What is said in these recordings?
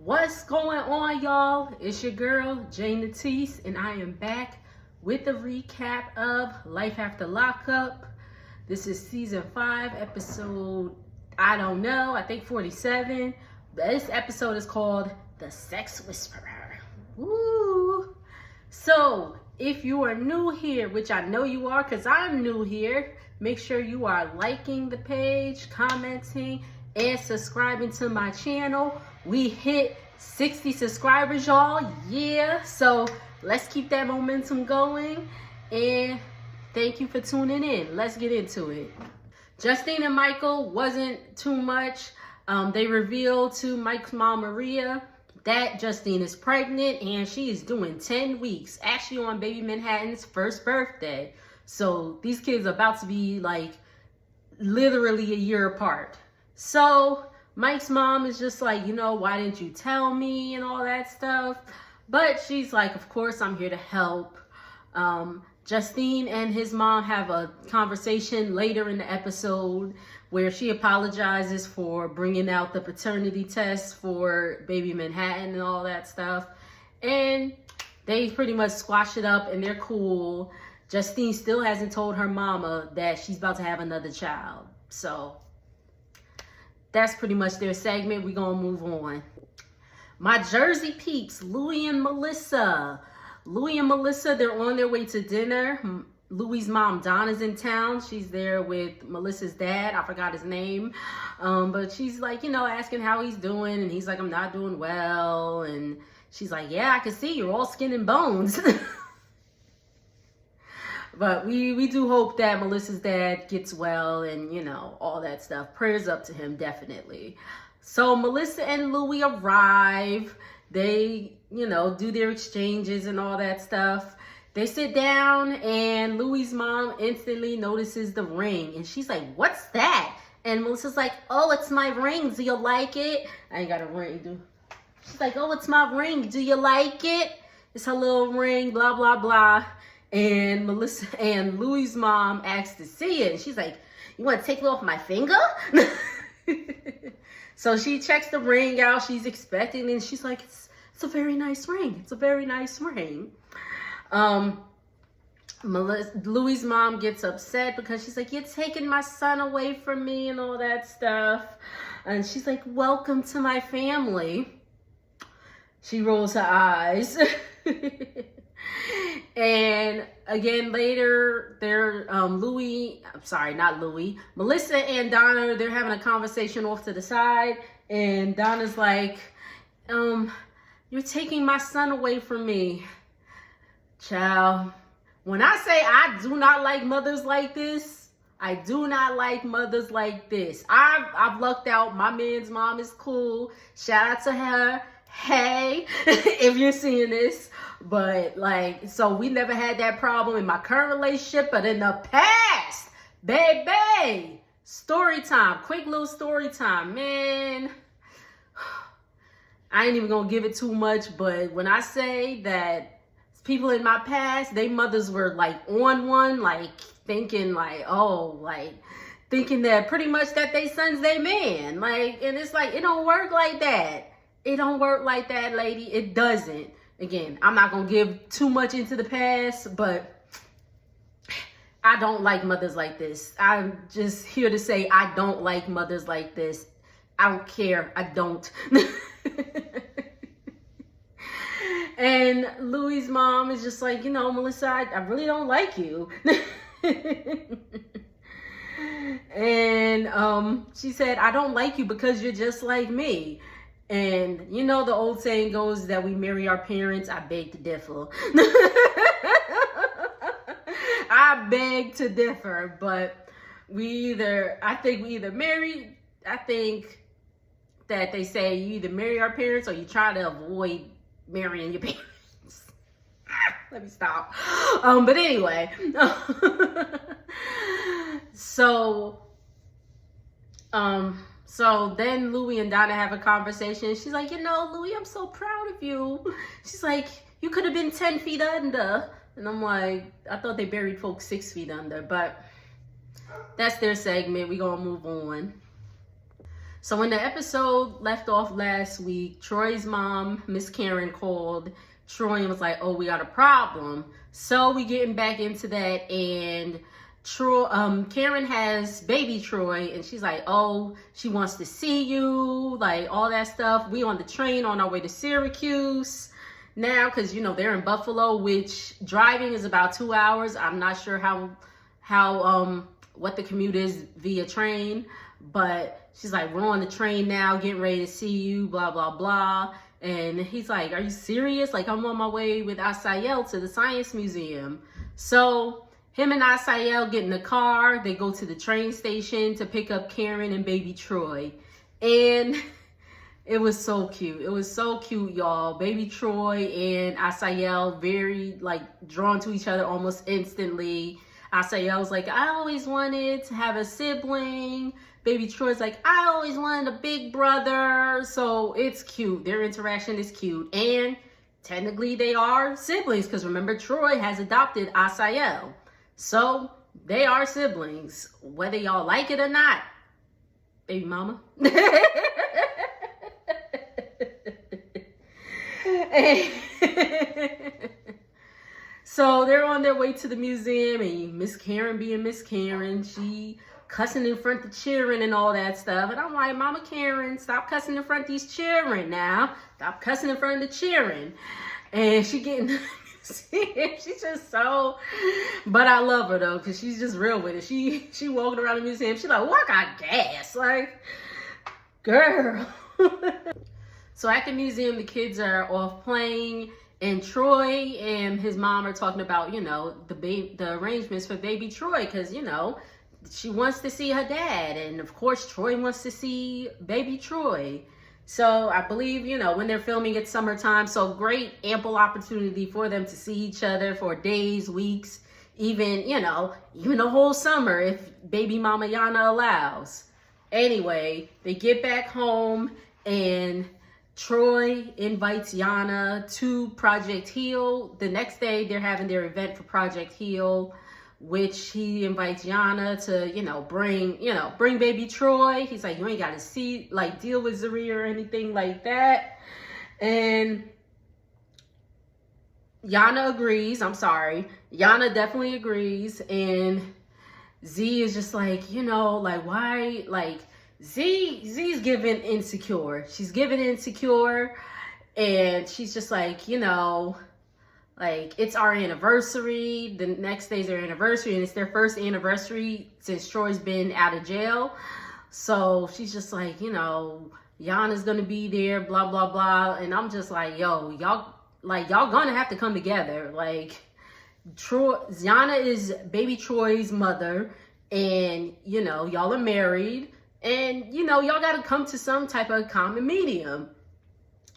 What's going on, y'all? It's your girl, Jane Natisse, and I am back with a recap of Life After Lockup. This is season 5, episode, I don't know, I think 47. This episode is called The Sex Whisperer. Woo! So, if you are new here, which I know you are because I'm new here, make sure you are liking the page, commenting, and subscribing to my channel. We hit 60 subscribers, y'all. Yeah, so let's keep that momentum going, and thank you for tuning in. Let's get into it. Justine and Michael wasn't too much. They revealed to Mike's mom, Maria, that Justine is pregnant and she is doing 10 weeks, actually on baby Manhattan's first birthday. So these kids are about to be like literally a year apart. So Mike's mom is just like, why didn't you tell me and all that stuff? But she's like, of course, I'm here to help. Justine and his mom have a conversation later in the episode where she apologizes for bringing out the paternity test for baby Manhattan and all that stuff. And they pretty much squash it up and they're cool. Justine still hasn't told her mama that she's about to have another child. So that's pretty much their segment. We're going to move on. My Jersey peeps, Louie and Melissa. Louie and Melissa, they're on their way to dinner. Louie's mom, Donna's in town. She's there with Melissa's dad. I forgot his name. But she's like, asking how he's doing. And he's like, I'm not doing well. And she's like, yeah, I can see you're all skin and bones. But we do hope that Melissa's dad gets well and, all that stuff. Prayers up to him, definitely. So Melissa and Louie arrive. They, do their exchanges and all that stuff. They sit down and Louie's mom instantly notices the ring. And she's like, what's that? And Melissa's like, oh, it's my ring. Do you like it? I ain't got a ring, dude. She's like, oh, it's my ring. Do you like it? It's her little ring, blah, blah, blah. And Melissa and Louie's mom asks to see it. And she's like, you want to take it off my finger? So she checks the ring out. She's expecting, and she's like, it's a very nice ring. It's a very nice ring. Louie's mom gets upset because she's like, you're taking my son away from me and all that stuff. And she's like, welcome to my family. She rolls her eyes. And again, later, Melissa and Donna, they're having a conversation off to the side. And Donna's like, you're taking my son away from me. Child, when I say I do not like mothers like this, I do not like mothers like this. I've lucked out. My man's mom is cool. Shout out to her. Hey, if you're seeing this. But so we never had that problem in my current relationship, but in the past, baby, story time, quick little story time, man. I ain't even gonna give it too much, but when I say that people in my past, they mothers were on one, thinking thinking that pretty much that they son's they man, and it's it don't work like that. It don't work like that, lady. It doesn't. Again, I'm not going to give too much into the past, but I don't like mothers like this. I'm just here to say I don't like mothers like this. I don't care. I don't. And Louie's mom is just like, Melissa, I really don't like you. And she said, I don't like you because you're just like me. And the old saying goes that we marry our parents. I beg to differ. I beg to differ, but I think we either marry. I think that they say you either marry our parents or you try to avoid marrying your parents. Let me stop. But anyway, So then Louie and Donna have a conversation. She's like, Louie, I'm so proud of you. She's like, you could have been 10 feet under. And I'm like, I thought they buried folks 6 feet under. But that's their segment. We're going to move on. So when the episode left off last week, Troy's mom, Miss Karen, called Troy and was like, oh, we got a problem. So we getting back into that, and Karen has baby Troy, and she's like, oh, she wants to see you, like all that stuff. We on the train on our way to Syracuse now, because you know they're in Buffalo, which driving is about 2 hours. I'm not sure how what the commute is via train, but she's like, we're on the train now, getting ready to see you, blah blah blah. And he's like, are you serious? Like, I'm on my way with Asael to the Science Museum. So him and Asael get in the car. They go to the train station to pick up Karen and baby Troy. And it was so cute. It was so cute, y'all. Baby Troy and Asael very, like, drawn to each other almost instantly. Asael was like, I always wanted to have a sibling. Baby Troy's like, I always wanted a big brother. So it's cute. Their interaction is cute. And technically they are siblings, because remember, Troy has adopted Asael. So they are siblings, whether y'all like it or not. Baby mama. So they're on their way to the museum, and Miss Karen being Miss Karen, she cussing in front of children and all that stuff. And I'm like, Mama Karen, stop cussing in front of these children now. Stop cussing in front of the children. And she getting the museum. She's just so, but I love her though, because she's just real with it. She walking around the museum. She's like, what got gas? Like, girl. So at the museum, the kids are off playing, and Troy and his mom are talking about, you know, the arrangements for baby Troy, because, you know, she wants to see her dad, and of course Troy wants to see baby Troy. So I believe, you know, when they're filming, it's summertime, so great, ample opportunity for them to see each other for days, weeks, even, you know, even the whole summer if baby mama Yana allows. Anyway, they get back home, and Troy invites Yana to Project Heal. The next day, they're having their event for Project Heal, which he invites Yana to, bring baby Troy. He's like, you ain't got to deal with Zaria or anything like that. And Yana agrees. Yana definitely agrees. And Z is just like, why, Z's giving insecure. She's giving insecure, and she's just like, it's our anniversary. The next day's their anniversary, and it's their first anniversary since Troy's been out of jail. So she's just like, Yana's gonna be there, blah, blah, blah. And I'm just like, yo, y'all gonna have to come together. Like, Yana is baby Troy's mother, and, y'all are married. And, y'all got to come to some type of common medium.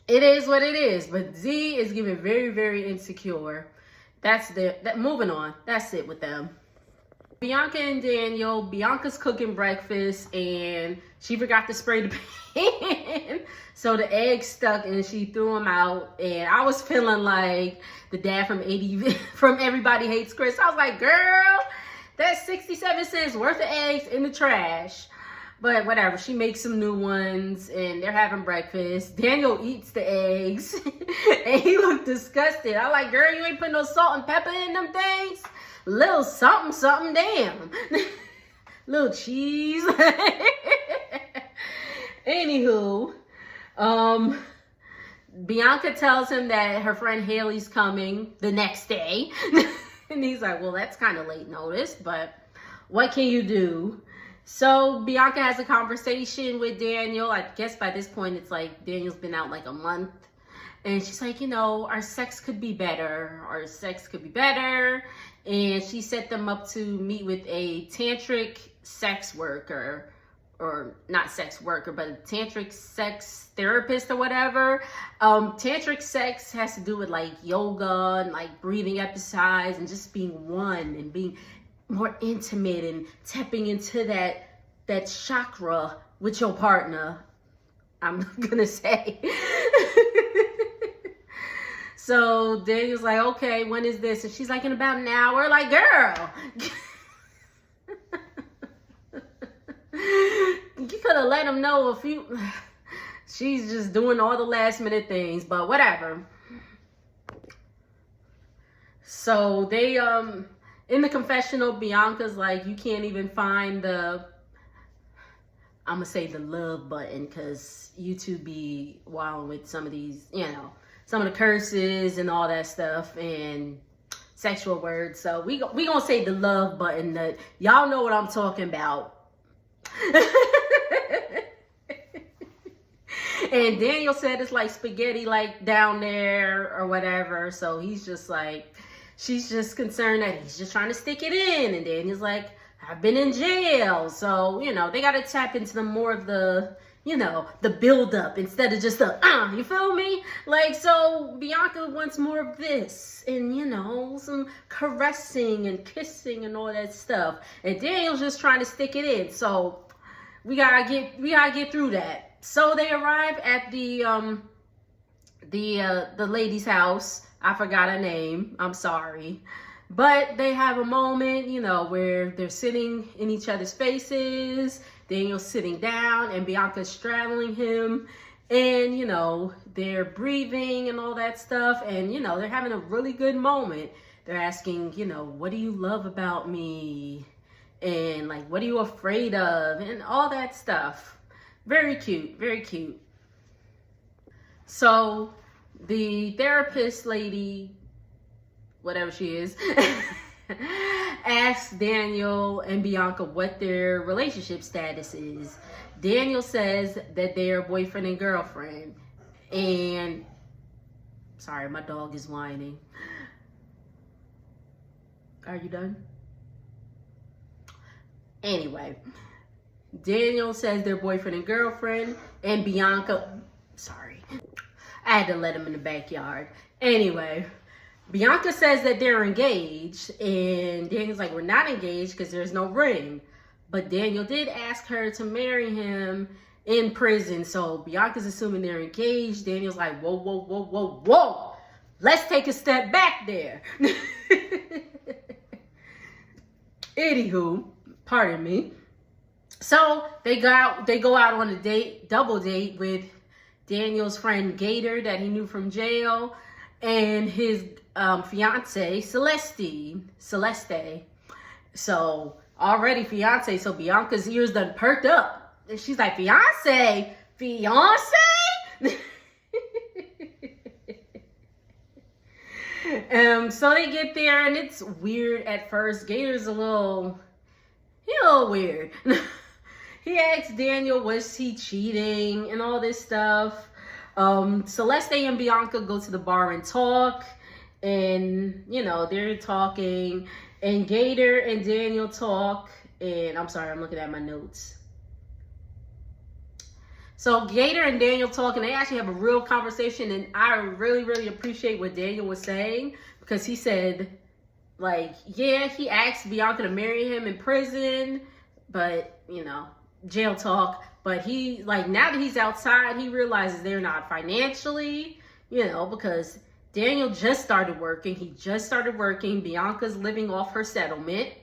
It is what it is. But Z is giving very, very insecure. Moving on. That's it with them. Bianca and Daniel. Bianca's cooking breakfast, and she forgot to spray the pan. So the eggs stuck, and she threw them out. And I was feeling like the dad from Everybody Hates Chris. I was like, girl, that's 67 cents worth of eggs in the trash. But whatever, she makes some new ones, and they're having breakfast. Daniel eats the eggs, and he looked disgusted. I'm like, girl, you ain't putting no salt and pepper in them things? Little something, something, damn. Little cheese. Anywho, Bianca tells him that her friend Haley's coming the next day. And he's like, well, that's kind of late notice, but what can you do? So Bianca has a conversation with Daniel. I guess by this point, it's like Daniel's been out like a month. And she's like, our sex could be better. Our sex could be better. And she set them up to meet with a tantric sex worker. Or not sex worker, but a tantric sex therapist or whatever. Tantric sex has to do with like yoga and like breathing exercise and just being one and being more intimate and tapping into that chakra with your partner, I'm gonna say. So Daniel's like, okay, when is this? And she's like, in about an hour. Like, girl, you could have let him know a few. She's just doing all the last minute things, but whatever. So they in the confessional, Bianca's like, you can't even find the, I'm gonna say the love button, because YouTube be wild with some of these, some of the curses and all that stuff and sexual words. So we gonna say the love button. That y'all know what I'm talking about. And Daniel said it's like spaghetti, like down there or whatever. So he's just like, she's just concerned that he's just trying to stick it in. And Daniel's like, I've been in jail. So, they got to tap into the more of the, the build up instead of just the, you feel me? Like, so Bianca wants more of this and, some caressing and kissing and all that stuff. And Daniel's just trying to stick it in. So we gotta get through that. So they arrive at the lady's house. I forgot her name. I'm sorry. But they have a moment, where they're sitting in each other's faces. Daniel's sitting down and Bianca's straddling him. And, they're breathing and all that stuff. And, they're having a really good moment. They're asking, what do you love about me? And, like, what are you afraid of? And all that stuff. Very cute, very cute. So the therapist lady, whatever she is, asks Daniel and Bianca what their relationship status is. Daniel says that they're boyfriend and girlfriend. And, sorry, my dog is whining. Are you done? Anyway. Daniel says they're boyfriend and girlfriend, and Bianca, sorry, I had to let him in the backyard. Anyway, Bianca says that they're engaged, and Daniel's like, we're not engaged because there's no ring. But Daniel did ask her to marry him in prison, so Bianca's assuming they're engaged. Daniel's like, whoa, whoa, whoa, whoa, whoa. Let's take a step back there. Anywho, pardon me. So they go out on a double date with Daniel's friend Gator that he knew from jail, and his fiance Celeste. So already fiance. So Bianca's ears done perked up, and she's like, fiance. So they get there, and it's weird at first. Gator's a little weird. He asks Daniel, was he cheating and all this stuff. Celeste and Bianca go to the bar and talk. And, they're talking. And Gator and Daniel talk. And I'm sorry, I'm looking at my notes. So Gator and Daniel talk, and they actually have a real conversation. And I really, really appreciate what Daniel was saying. Because he said, like, yeah, he asked Bianca to marry him in prison. But, jail talk. But he, like, now that he's outside, he realizes they're not financially, because Daniel just started working. He just started working. Bianca's living off her settlement.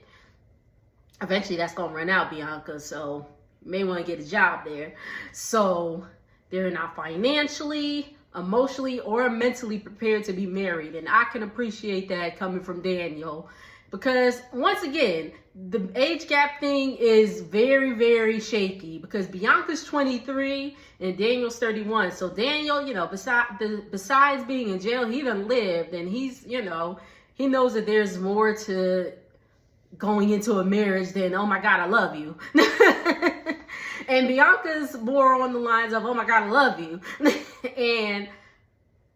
Eventually that's going to run out, Bianca. So you may want to get a job there. So they're not financially, emotionally, or mentally prepared to be married. And I can appreciate that coming from Daniel. Because, once again, the age gap thing is very, very shaky. Because Bianca's 23 and Daniel's 31. So, Daniel, besides being in jail, he done lived. And he's, he knows that there's more to going into a marriage than, oh, my God, I love you. And Bianca's more on the lines of, oh, my God, I love you. And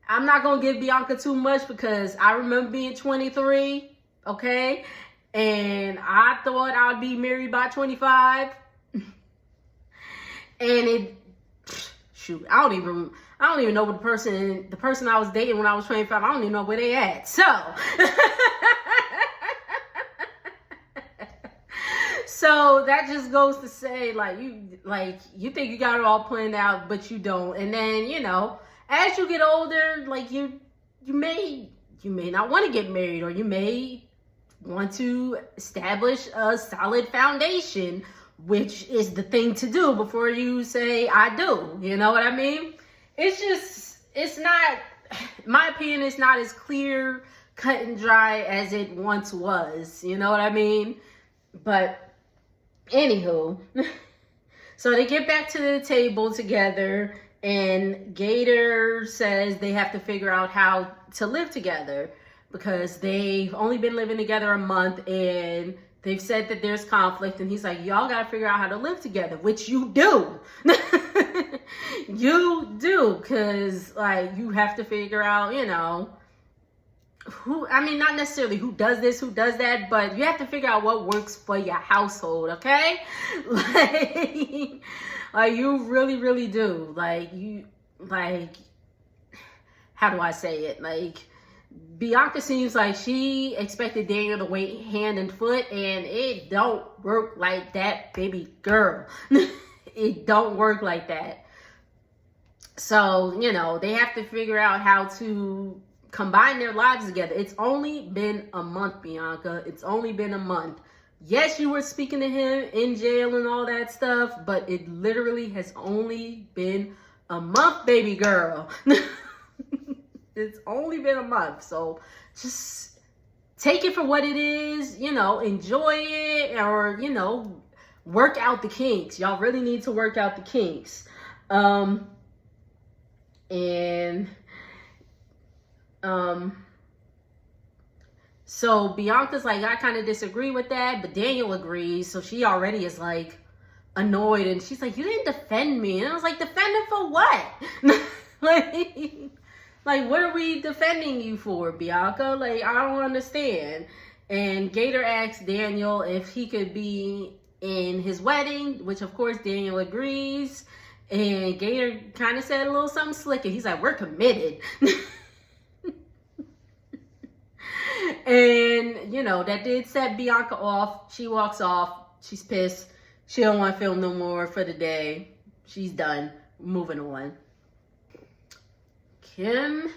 I'm not going to give Bianca too much because I remember being 23. Okay, and I thought I would be married by 25, and I don't even know what the person I was dating when I was 25. I don't even know where they at. So, so that just goes to say, you think you got it all planned out, but you don't. And then as you get older, like you may not want to get married, or you may want to establish a solid foundation which is the thing to do before you say I do. You know what I mean? It's not, my opinion, it's not as clear, cut and dry as it once was. You know what I mean? But anywho, so they get back to the table together, and Gator says they have to figure out how to live together because they've only been living together a month, and they've said that there's conflict, and he's like, y'all got to figure out how to live together, which you do. You do, because, like, you have to figure out, you know, not necessarily who does this, who does that, but you have to figure out what works for your household, okay? Like you really, really do. How do I say it? Like, Bianca seems like she expected Daniel to wait hand and foot, and it don't work like that, baby girl. It don't work like that. So, you know, they have to figure out how to combine their lives together. It's only been a month, Bianca. It's only been a month. Yes, you were speaking to him in jail and all that stuff, but it literally has only been a month, baby girl. It's only been a month. So just take it for what it is, you know, enjoy it, or, you know, work out the kinks. Y'all really need to work out the kinks. So Bianca's like, I kind of disagree with that, but Daniel agrees. So she already is like annoyed, and she's like, you didn't defend me. And I was like, defend him for what? like, what are we defending you for, Bianca? Like, I don't understand. And Gator asked Daniel if he could be in his wedding, which of course Daniel agrees. And Gator kind of said a little something slick, and he's like, we're committed. And, you know, that did set Bianca off. She walks off. She's pissed. She don't want to film no more for the day. She's done. Moving on. Kim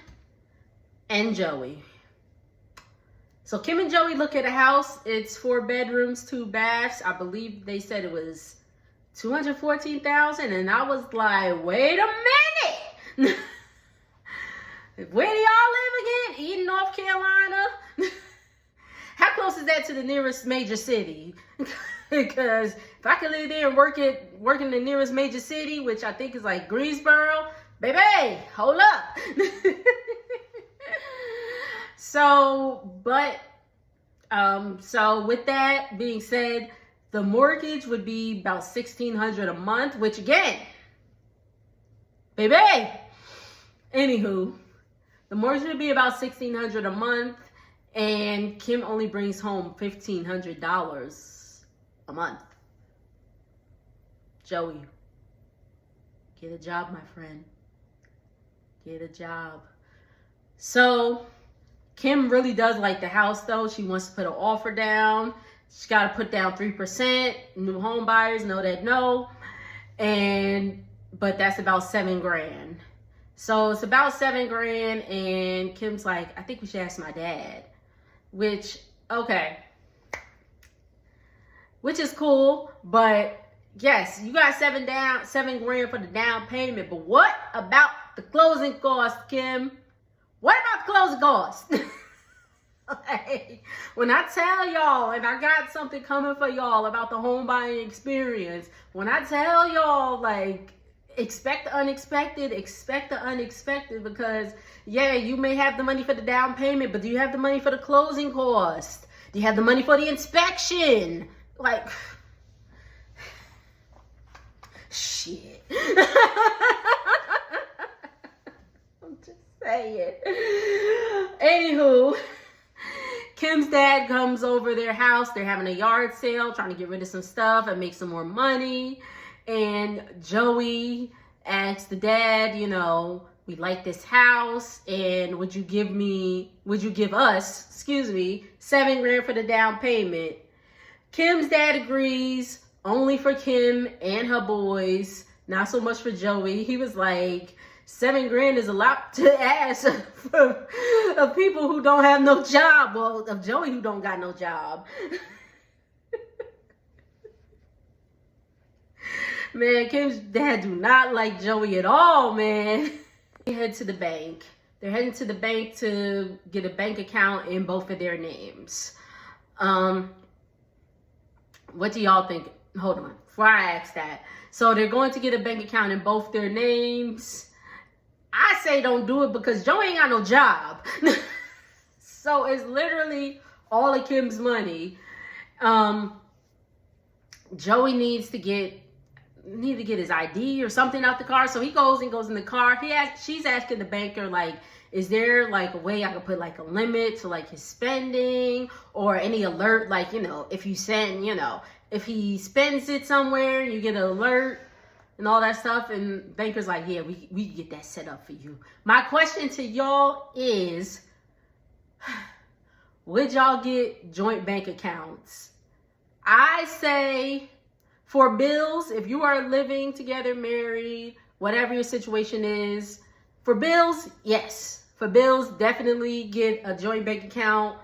and Joey. So Kim and Joey look at a house. It's 4 bedrooms, 2 baths. I believe they said it was $214,000, and I was like, wait a minute. Where do y'all live again? Eden, North Carolina? How close is that to the nearest major city? Because if I could live there and work in the nearest major city, which I think is like Greensboro, baby, hold up. So with that being said, the mortgage would be about $1,600 a month, which again, baby, anywho, the mortgage would be about $1,600 a month, and Kim only brings home $1,500 a month. Joey, get a job, my friend. Get a job. So Kim really does like the house, though. She wants to put an offer down. She's got to put down 3%. New home buyers know that no. But that's about $7,000. So it's about $7,000, and Kim's like, I think we should ask my dad. Which, okay. Which is cool, but yes, you got $7,000 for the down payment, but what about the closing costs, Kim? What about the closing costs? Like, when I tell y'all, and I got something coming for y'all about the home buying experience, when I tell y'all, like, expect the unexpected, because, yeah, you may have the money for the down payment, but do you have the money for the closing cost? Do you have the money for the inspection? Like, shit. I'm just saying. Anywho, Kim's dad comes over their house. They're having a yard sale, trying to get rid of some stuff and make some more money. And Joey asks the dad, you know, we like this house, and would you give us $7,000 for the down payment? Kim's dad agrees, only for Kim and her boys, not so much for Joey. He was like, $7,000 is a lot to ask of people who don't have no job. Well, of Joey who don't got no job. Man, Kim's dad do not like Joey at all, man. They head to the bank. They're heading to the bank to get a bank account in both of their names. What do y'all think? Hold on, before I ask that. So they're going to get a bank account in both their names. I say don't do it because Joey ain't got no job. So it's literally all of Kim's money. Joey needs to get his ID or something out the car. So he goes in the car. She's asking the banker, like, is there like a way I could put like a limit to like his spending or any alert? Like, you know, if you send, you know, if he spends it somewhere, you get an alert and all that stuff. And banker's like, yeah, we can get that set up for you. My question to y'all is, would y'all get joint bank accounts? I say for bills, if you are living together, married, whatever your situation is, for bills, yes. For bills, definitely get a joint bank account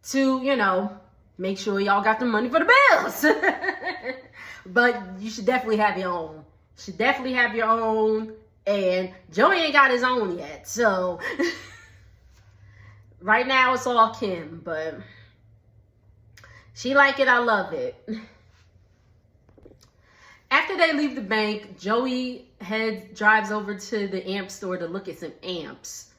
to, you know, make sure y'all got the money for the bills. But you should definitely have your own. And Joey ain't got his own yet. So right now it's all Kim, but she like it, I love it. After they leave the bank, Joey drives over to the amp store to look at some amps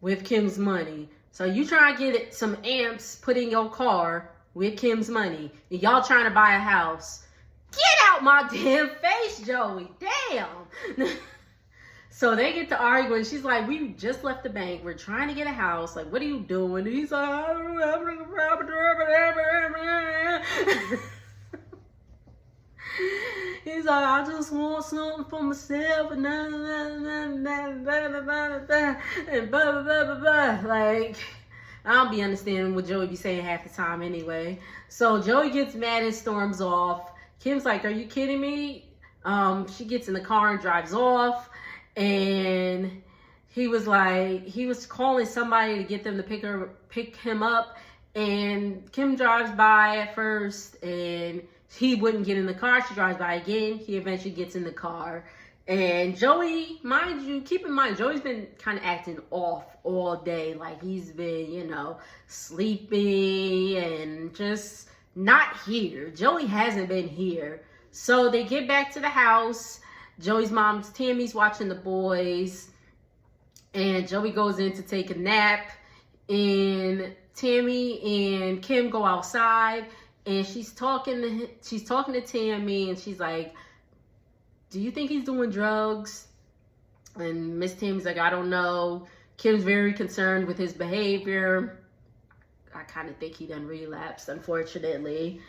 with Kim's money. So you try to get some amps put in your car with Kim's money, and y'all trying to buy a house. Get out my damn face, Joey. Damn. So they get to arguing. She's like, we just left the bank. We're trying to get a house. Like, what are you doing? And he's like, he's like, I just want something for myself and blah, blah, blah, blah, blah. Like, I don't be understanding what Joey be saying half the time anyway. So Joey gets mad and storms off. Kim's like, are you kidding me? She gets in the car and drives off. And he was calling somebody to get them to pick him up. And Kim drives by at first and he wouldn't get in the car. She drives by again. He eventually gets in the car. And Joey, mind you, keep in mind, Joey's been kind of acting off all day. Like he's been, you know, sleepy and just not here. Joey hasn't been here. So they get back to the house. Joey's mom, Tammy's watching the boys. And Joey goes in to take a nap. And Tammy and Kim go outside. And she's talking to Tammy, and she's like, do you think he's doing drugs? And Miss Tammy's like, I don't know. Kim's very concerned with his behavior. I kind of think he done relapsed, unfortunately.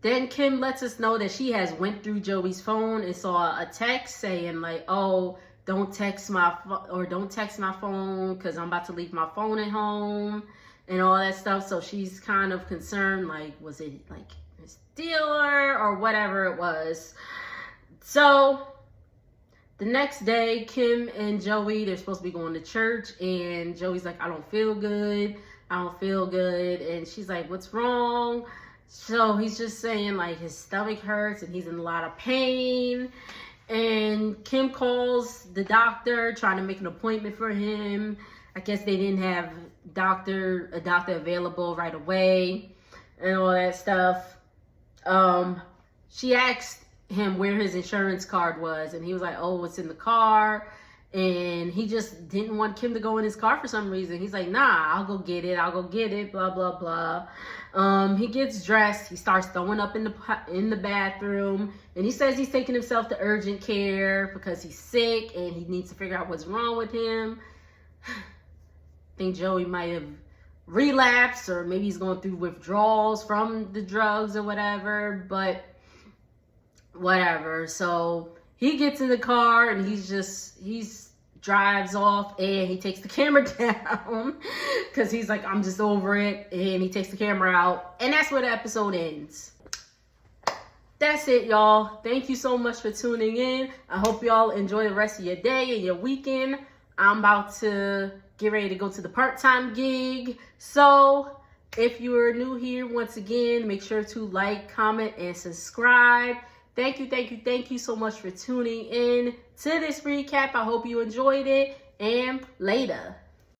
Then Kim lets us know that she has went through Joey's phone and saw a text saying like, oh, don't text my phone because I'm about to leave my phone at home and all that stuff. So she's kind of concerned, like, was it like a stealer or whatever it was. So the next day, Kim and Joey, they're supposed to be going to church, and Joey's like, I don't feel good. And she's like, what's wrong? So he's just saying like his stomach hurts and he's in a lot of pain. And Kim calls the doctor, trying to make an appointment for him. I guess they didn't have a doctor available right away and all that stuff. She asked him where his insurance card was, and he was like, oh, it's in the car. And he just didn't want Kim to go in his car for some reason. He's like, nah, I'll go get it, blah, blah, blah. He gets dressed. He starts throwing up in the bathroom. And he says he's taking himself to urgent care because he's sick and he needs to figure out what's wrong with him. I think Joey might have relapsed, or maybe he's going through withdrawals from the drugs or whatever. But whatever. So he gets in the car and he drives off, and he takes the camera down because he's like, I'm just over it. And he takes the camera out, and that's where the episode ends. That's it, y'all. Thank you so much for tuning in. I hope y'all enjoy the rest of your day and your weekend. I'm about to get ready to go to the part-time gig. So If you are new here, once again, make sure to like, comment, and subscribe. Thank you so much for tuning in to this recap. I hope you enjoyed it, and later.